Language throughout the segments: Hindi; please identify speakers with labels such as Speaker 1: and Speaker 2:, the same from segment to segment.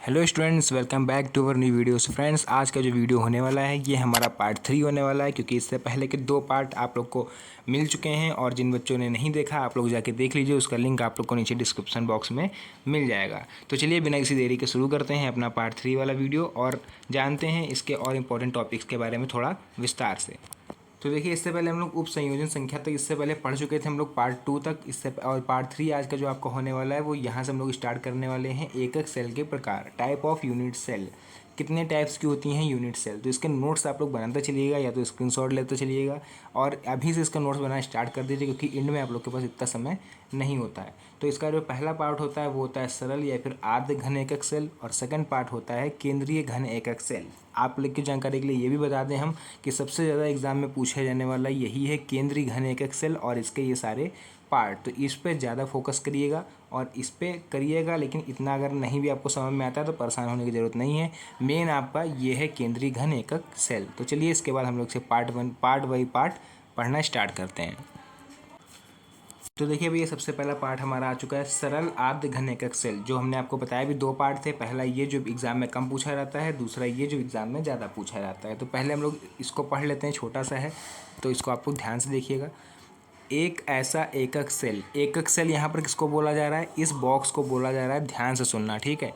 Speaker 1: Hello students, welcome back to our new videos. Friends, आज का जो वीडियो होने वाला है ये हमारा पार्ट 3 होने वाला है, क्योंकि इससे पहले के 2 पार्ट आप लोग को मिल चुके हैं और जिन बच्चों ने नहीं देखा आप लोग जाके देख लीजिए। उसका लिंक आप लोग को नीचे डिस्क्रिप्शन बॉक्स में मिल जाएगा। तो चलिए बिना किसी देरी के शुरू करते हैं अपना पार्ट 3 वाला वीडियो और जानते हैं इसके और इम्पोर्टेंट टॉपिक्स के बारे में थोड़ा विस्तार से। तो देखिए, इससे पहले हम लोग उप संयोजन संख्या तक इससे पहले पढ़ चुके थे हम लोग पार्ट 2 तक। इससे और पार्ट 3 आज का जो आपका होने वाला है वो यहाँ से हम लोग स्टार्ट करने वाले हैं। एकक सेल के प्रकार, टाइप ऑफ यूनिट सेल, कितने टाइप्स की होती हैं यूनिट सेल। तो इसके नोट्स आप लोग बनाते चलिएगा या तो स्क्रीनशॉट लेते चलिएगा और अभी से इसका नोट्स बनाना स्टार्ट कर दीजिए, क्योंकि एंड में आप लोग के पास इतना समय नहीं होता है। तो इसका जो पहला पार्ट होता है वो होता है सरल या फिर आद्य घन एकक सेल, और सेकंड पार्ट होता है केंद्रीय घन एकक सेल। आप लोग की जानकारी के लिए ये भी बता दें हम कि सबसे ज़्यादा एग्जाम में पूछा जाने वाला यही है केंद्रीय घन एकक सेल और इसके ये सारे पार्ट। तो इस पे ज़्यादा फोकस करिएगा और इस पे करिएगा, लेकिन इतना अगर नहीं भी आपको समझ में आता है तो परेशान होने की ज़रूरत नहीं है। मेन आपका ये है केंद्रीय घन एकक सेल। तो चलिए इसके बाद हम लोग से पार्ट बाई पार्ट पढ़ना स्टार्ट करते हैं। तो देखिए भैया, सबसे पहला पार्ट हमारा आ चुका है सरल आद्य घन एकक सेल। जो हमने आपको बताया भी 2 पार्ट थे। पहला ये जो एग्जाम में कम पूछा जाता है, दूसरा ये जो एग्जाम में ज़्यादा पूछा जाता है। तो पहले हम लोग इसको पढ़ लेते हैं, छोटा सा है तो इसको आप लोग ध्यान से देखिएगा। एक ऐसा एकक सेल, एकक सेल यहाँ पर किसको बोला जा रहा है, इस बॉक्स को बोला जा रहा है। ध्यान से सुनना, ठीक है।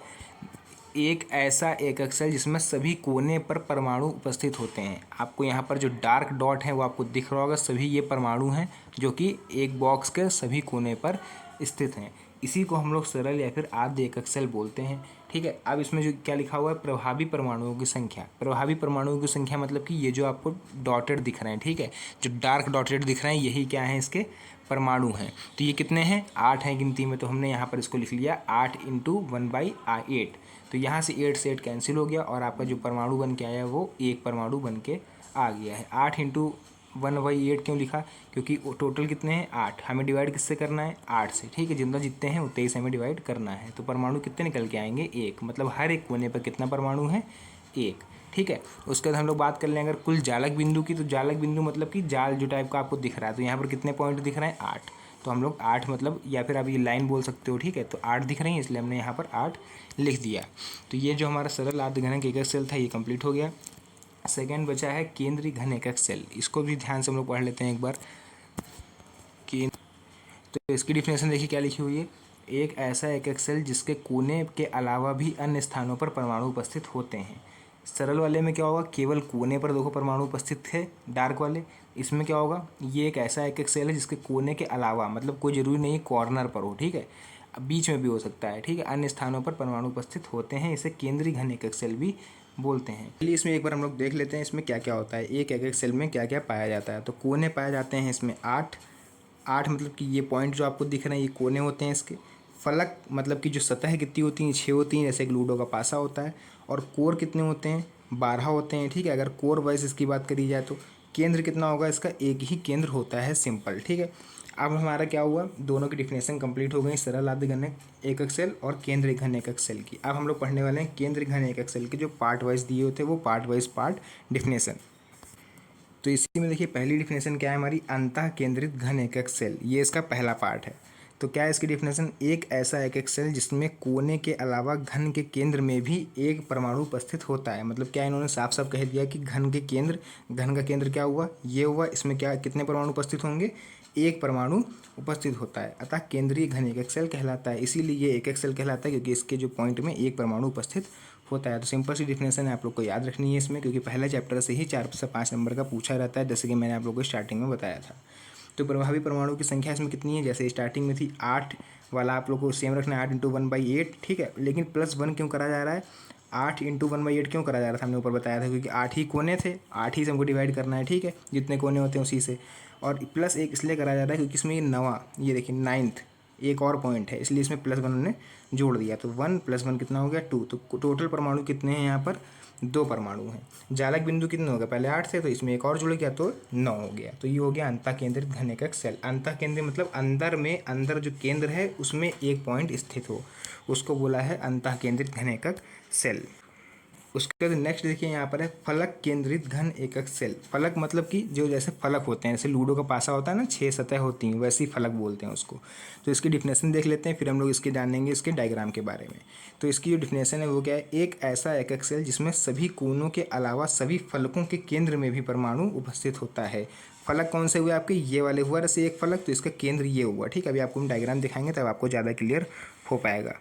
Speaker 1: एक ऐसा एकक सेल जिसमें सभी कोने पर परमाणु उपस्थित होते हैं। आपको यहाँ पर जो डार्क डॉट है वो आपको दिख रहा होगा, सभी ये परमाणु हैं जो कि एक बॉक्स के सभी कोने पर स्थित हैं। इसी को हम लोग सरल या फिर आद्य एकक सेल बोलते हैं, ठीक है। अब इसमें जो क्या लिखा हुआ है, प्रभावी परमाणुओं की संख्या। प्रभावी परमाणुओं की संख्या मतलब कि ये जो आपको डॉटेड दिख रहे हैं, ठीक है, जो डार्क डॉटेड दिख रहे हैं यही क्या है, इसके परमाणु हैं। तो ये कितने हैं, 8 हैं गिनती में। तो हमने यहाँ पर इसको लिख लिया 8 × 1/8। तो यहाँ से 8 से 8 कैंसिल हो गया और आपका जो परमाणु बन के आया वो एक परमाणु बन के आ गया है। 8 × 1/8 क्यों लिखा, क्योंकि टोटल कितने हैं 8। हमें डिवाइड किससे करना है, 8 से, ठीक है। जितना जितने हैं उतने से हमें डिवाइड करना है। तो परमाणु कितने निकल के आएंगे, 1। मतलब हर एक कोने पर कितना परमाणु है, 1, ठीक है। उसके बाद हम लोग बात कर लें अगर कुल जालक बिंदु की। तो जालक बिंदु मतलब कि जाल जो टाइप का आपको दिख रहा है। तो यहाँ पर कितने पॉइंट दिख रहे हैं, 8। तो हम लोग 8 मतलब, या फिर आप ये लाइन बोल सकते हो, ठीक है। तो 8 दिख रही है इसलिए हमने यहाँ पर 8 लिख दिया। तो ये जो हमारा सरल आद्य घन एकक सेल था ये कंप्लीट हो गया। सेकेंड बचा है केंद्रीय घन एकक सेल। इसको भी ध्यान से हम लोग पढ़ लेते हैं एक बार। तो इसकी डिफिनेशन देखिए क्या लिखी हुई है। एक ऐसा एकक सेल जिसके कोने के अलावा भी अन्य स्थानों पर परमाणु उपस्थित होते हैं। सरल वाले में क्या होगा, केवल कोने पर देखो परमाणु उपस्थित थे, डार्क वाले। इसमें क्या होगा, ये एक ऐसा एकक सेल है जिसके कोने के अलावा, मतलब कोई ज़रूरी नहीं कॉर्नर पर हो, ठीक है, बीच में भी हो सकता है, ठीक है, अन्य स्थानों पर परमाणु उपस्थित होते हैं। इसे केंद्रीय घन एकक सेल भी बोलते हैं। चलिए इसमें एक बार हम लोग देख लेते हैं इसमें क्या क्या होता है, एक एकक सेल में क्या क्या पाया जाता है। तो कोने पाए जाते हैं इसमें 8। 8 मतलब कि ये पॉइंट जो आपको दिख रहे हैं ये कोने होते हैं इसके। फलक मतलब कि जो सतह कितनी होती हैं, 6 होती हैं, जैसे एक लूडो का पासा होता है। और कोर कितने होते हैं, 12 होते हैं, ठीक है। अगर कोर वाइज इसकी बात करी जाए तो केंद्र कितना होगा, इसका एक ही केंद्र होता है, सिंपल, ठीक है। अब हमारा क्या हुआ, दोनों की डिफिनेशन कंप्लीट हो गई, सरल आद्य घन एकक सेल और केंद्रीय घन एकक सेल की। अब हम लोग पढ़ने वाले हैं केंद्रीय घन एकक सेल के जो पार्ट वाइज दिए होते हैं वो पार्ट वाइज पार्ट डिफिनेशन। तो इसी में देखिए पहली डिफिनेशन क्या है हमारी, अंतः केंद्रित घन एकक सेल। ये इसका पहला पार्ट है। तो क्या है इसकी डिफिनेशन, एक ऐसा एकक सेल जिसमें कोने के अलावा घन के केंद्र में भी एक परमाणु उपस्थित होता है। मतलब क्या इन्होंने साफ साफ कह दिया कि घन के केंद्र, घन का केंद्र क्या हुआ, ये हुआ, इसमें क्या कितने परमाणु उपस्थित होंगे, एक परमाणु उपस्थित होता है, अतः केंद्रीय घन एकक सेल कहलाता है। इसीलिए ये एकक सेल कहलाता है क्योंकि इसके जो पॉइंट में एक परमाणु उपस्थित होता है। तो सिंपल सी डिफिनेशन है, आप लोग को याद रखनी है इसमें, क्योंकि पहले चैप्टर से ही 4 से 5 नंबर का पूछा रहता है, जैसे कि मैंने आप लोगों को स्टार्टिंग में बताया था। तो प्रभावी परमाणु की संख्या इसमें कितनी है, जैसे स्टार्टिंग में थी 8 वाला, आप लोग को सेम रखना है 8 × 1/8, ठीक है। लेकिन +1 क्यों करा जा रहा है, 8 × 1/8 क्यों करा जा रहा था, हमने ऊपर बताया था, क्योंकि 8 ही कोने थे, 8 ही से हमको डिवाइड करना है, ठीक है, जितने कोने होते हैं उसी से। और +1 इसलिए करा जा रहा है क्योंकि इसमें ये नवा, ये देखिए 9th एक और पॉइंट है, इसलिए इसमें +1 उन्होंने जोड़ दिया। तो 1 + 1 कितना हो गया, 2। तो टोटल परमाणु कितने हैं यहाँ पर, 2 परमाणु हैं। जालक बिंदु कितने हो गए, पहले 8 थे तो इसमें एक और जुड़ गया तो 9 हो गया। तो ये हो गया अंतः केंद्रित घन एकक सेल। अंतः केंद्रित मतलब अंदर में, अंदर जो केंद्र है उसमें एक पॉइंट स्थित हो, उसको बोला है अंतः केंद्रित घन एकक सेल। उसके बाद नेक्स्ट देखिए यहाँ पर है फलक केंद्रित घन एकक सेल। फलक मतलब कि जो जैसे फलक होते हैं, जैसे लूडो का पासा होता है ना, 6 सतह होती हैं, वैसे ही फलक बोलते हैं उसको। तो इसकी डिफिनेशन देख लेते हैं, फिर हम लोग इसके जानेंगे इसके डायग्राम के बारे में। तो इसकी जो डिफिनेशन है वो क्या है, एक ऐसा एकक सेल जिसमें सभी कोनों के अलावा सभी फलकों के केंद्र में भी परमाणु उपस्थित होता है। फलक कौन से हुए आपके, ये वाले हुआ जैसे एक फलक, तो इसका केंद्र ये हुआ। ठीक है, अभी आपको हम डायग्राम दिखाएंगे तब आपको ज़्यादा क्लियर हो पाएगा।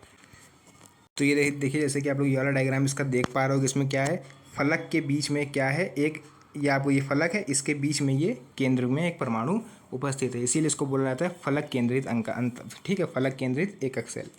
Speaker 1: तो ये देखिए, जैसे कि आप लोग ये वाला डायग्राम इसका देख पा रहे हो कि इसमें क्या है, फलक के बीच में क्या है, एक ये आपको ये फलक है, इसके बीच में ये केंद्र में एक परमाणु उपस्थित है, इसीलिए इसको बोला जाता है फलक केंद्रित अंत। ठीक है, फलक केंद्रित एकक सेल।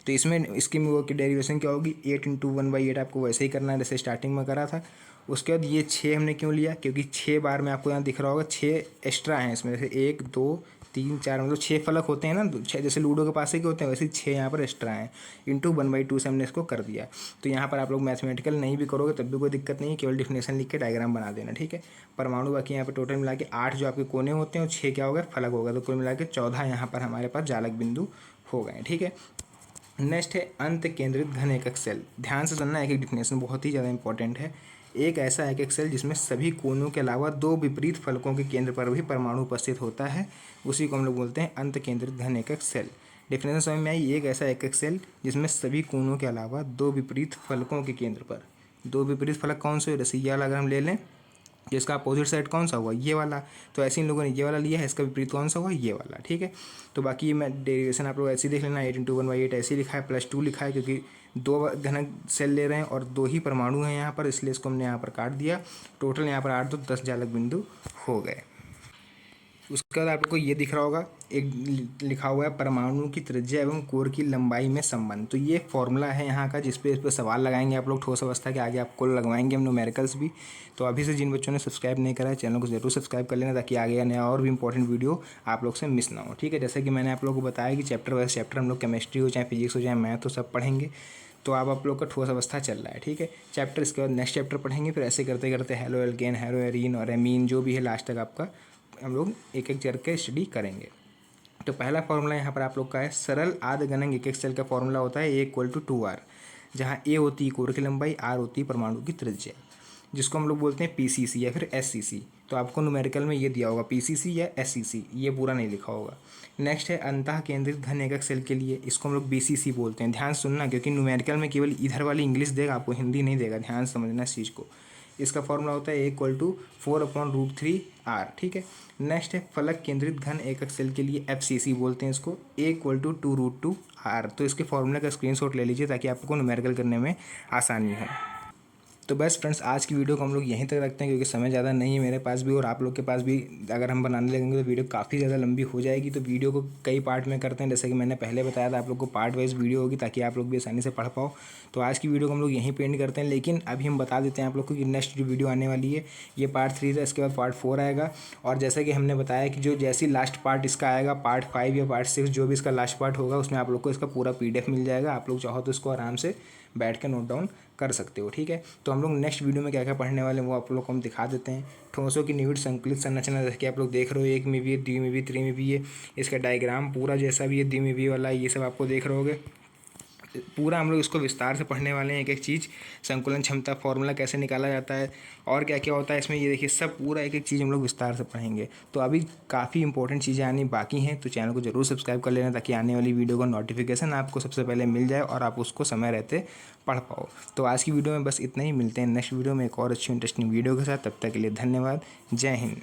Speaker 1: तो इसमें इसकी वो की डेरिवेशन क्या होगी, 8 × 1/8 आपको वैसे ही करना है जैसे स्टार्टिंग में करा था। उसके बाद ये 6 हमने क्यों लिया, क्योंकि 6 बार में आपको यहाँ दिख रहा होगा 6 एक्स्ट्रा हैं इसमें, जैसे 1 2 3 4 मतलब 6 फलक होते हैं ना, 6 जैसे लूडो के पास के होते हैं, वैसे ही 6 यहाँ पर एक्स्ट्रा हैं, इंटू 1/2 से हमने इसको कर दिया। तो यहाँ पर आप लोग मैथमेटिकल नहीं भी करोगे तब भी कोई दिक्कत नहीं है, केवल डिफिनेशन लिख के डायग्राम बना देना। ठीक है, परमाणु बाकी यहाँ पर टोटल मिला के 8 जो आपके कोने होते हैं और 6 क्या होगा, फलक होगा, तो कुल मिला के 14 यहाँ पर हमारे पास जालक बिंदु हो गए। ठीक है, नेक्स्ट है अंत केंद्रित घन एकक सेल। ध्यान से सुनना, एक डिफिनेशन बहुत ही ज़्यादा इंपॉर्टेंट है। एक ऐसा एकक सेल जिसमें सभी कोनों के अलावा 2 विपरीत फलकों के केंद्र पर भी परमाणु उपस्थित होता है, उसी को हम लोग बोलते हैं अंत केंद्रित घन एकक सेल। डिफिनेशन समझ में आई, एक ऐसा एकक सेल जिसमें सभी कोनों के अलावा 2 विपरीत फलकों के केंद्र पर, 2 विपरीत फलक कौन से, जैसे ये वाला अगर हम ले लें, इसका अपोजिट साइड कौन सा हुआ, ये वाला, तो ऐसे इन लोगों ने ये वाला लिया है, इसका विपरीत कौन सा हुआ, ये वाला। ठीक है, तो बाकी मैं डेरिवेशन आप लोग ऐसे ही देख लेना, 8 × 1/8 ऐसे ही लिखा है, +2 लिखा है, क्योंकि 2 घन सेल ले रहे हैं और 2 ही परमाणु हैं यहाँ पर, इसलिए इसको हमने यहाँ पर काट दिया। टोटल यहाँ पर 8 2 10 जालक बिंदु हो गए। उसके बाद आपको ये दिख रहा होगा, एक लिखा हुआ है परमाणु की त्रिज्या एवं कोर की लंबाई में संबंध। तो ये फॉर्मूला है यहाँ का, जिस पे इस पर सवाल लगाएंगे आप लोग ठोस अवस्था के आगे, आपको लगवाएंगे हम न्यूमेरिकल्स भी। तो अभी से जिन बच्चों ने सब्सक्राइब नहीं करा है चैनल को जरूर सब्सक्राइब कर लेना, ताकि आगे आने और भी इंपॉर्टेंट वीडियो आप लोग से मिस ना हो। ठीक है, जैसे कि मैंने आप लोगों को बताया कि चैप्टर वाइज चैप्टर हम लोग केमिस्ट्री हो चाहे फिजिक्स हो चाहे मैथ हो सब पढ़ेंगे। तो आप लोग का ठोस अवस्था चल रहा है। ठीक है, चैप्टर इसके बाद नेक्स्ट चैप्टर पढ़ेंगे, फिर ऐसे करते करते हेलो एल्केन, हेलो एरीन और एमीन जो भी है लास्ट तक आपका हम लोग एक एक करके स्टडी करेंगे। तो पहला फॉर्मूला यहाँ पर आप लोग का है, सरल आधगणक एकक सेल का फॉर्मूला होता है A = 2R, जहाँ A होती है कोर की लंबाई, R होती है परमाणु की त्रिज्या, जिसको हम लोग बोलते हैं PCC या फिर SCC। तो आपको न्यूमेरिकल में ये दिया होगा PCC या SCC, ये पूरा नहीं लिखा होगा। नेक्स्ट है अंतः केंद्रित घन एकक सेल के लिए, इसको हम लोग BCC बोलते हैं। ध्यान सुनना, क्योंकि न्यूमेरिकल में केवल इधर वाली इंग्लिश देगा, आपको हिंदी नहीं देगा, ध्यान समझना इस चीज़ को। इसका फॉर्मूला होता है A = 4/√3R। ठीक है, नेक्स्ट है फलक केंद्रित घन एकक सेल के लिए FCC बोलते हैं इसको, A = 2√2R। तो इसके फॉर्मूले का स्क्रीनशॉट ले लीजिए ताकि आपको न्यूमेरिकल करने में आसानी हो। तो बस फ्रेंड्स, आज की वीडियो को हम लोग यहीं तक रखते हैं, क्योंकि समय ज़्यादा नहीं है मेरे पास भी और आप लोग के पास भी। अगर हम बनाने लगेंगे तो वीडियो काफ़ी ज़्यादा लंबी हो जाएगी। तो वीडियो को कई पार्ट में करते हैं, जैसे कि मैंने पहले बताया था, आप लोग को पार्ट वाइज वीडियो होगी ताकि आप लोग भी आसानी से पढ़ पाओ। तो आज की वीडियो को हम लोग यहीं पे एंड करते हैं, लेकिन अभी हम बता देते हैं आप लोग को कि नेक्स्ट जो वीडियो आने वाली है ये पार्ट 3 था, इसके बाद पार्ट 4 आएगा। और जैसे कि हमने बताया कि जो जैसी लास्ट पार्ट इसका आएगा, पार्ट 5 या पार्ट 6 जो भी इसका लास्ट पार्ट होगा, उसमें आप लोग को इसका पूरा PDF मिल जाएगा। आप लोग चाहो तो इसको आराम से बैठ के नोट डाउन कर सकते हो। ठीक है, तो हम लोग नेक्स्ट वीडियो में क्या क्या पढ़ने वाले हैं वो आप लोग को हम दिखा देते हैं। ठोसों की निविड़ संकलित संरचना, जैसे कि आप लोग देख रहे हो, 1 में भी है, 2 में भी, 3 में भी है। इसका डायग्राम पूरा जैसा भी है, 2 में भी वाला, ये सब आपको देख रहे होगे। पूरा हम लोग इसको विस्तार से पढ़ने वाले हैं, एक एक चीज़, संकुलन क्षमता फॉर्मूला कैसे निकाला जाता है और क्या क्या होता है इसमें, ये देखिए सब पूरा एक एक चीज़ हम लोग विस्तार से पढ़ेंगे। तो अभी काफ़ी इंपॉर्टेंट चीज़ें आनी बाकी हैं, तो चैनल को जरूर सब्सक्राइब कर लेना ताकि आने वाली वीडियो का नोटिफिकेशन आपको सबसे पहले मिल जाए और आप उसको समय रहते पढ़ पाओ। तो आज की वीडियो में बस इतना ही, मिलते हैं नेक्स्ट वीडियो में एक और अच्छी इंटरेस्टिंग वीडियो के साथ। तब तक के लिए धन्यवाद, जय हिंद।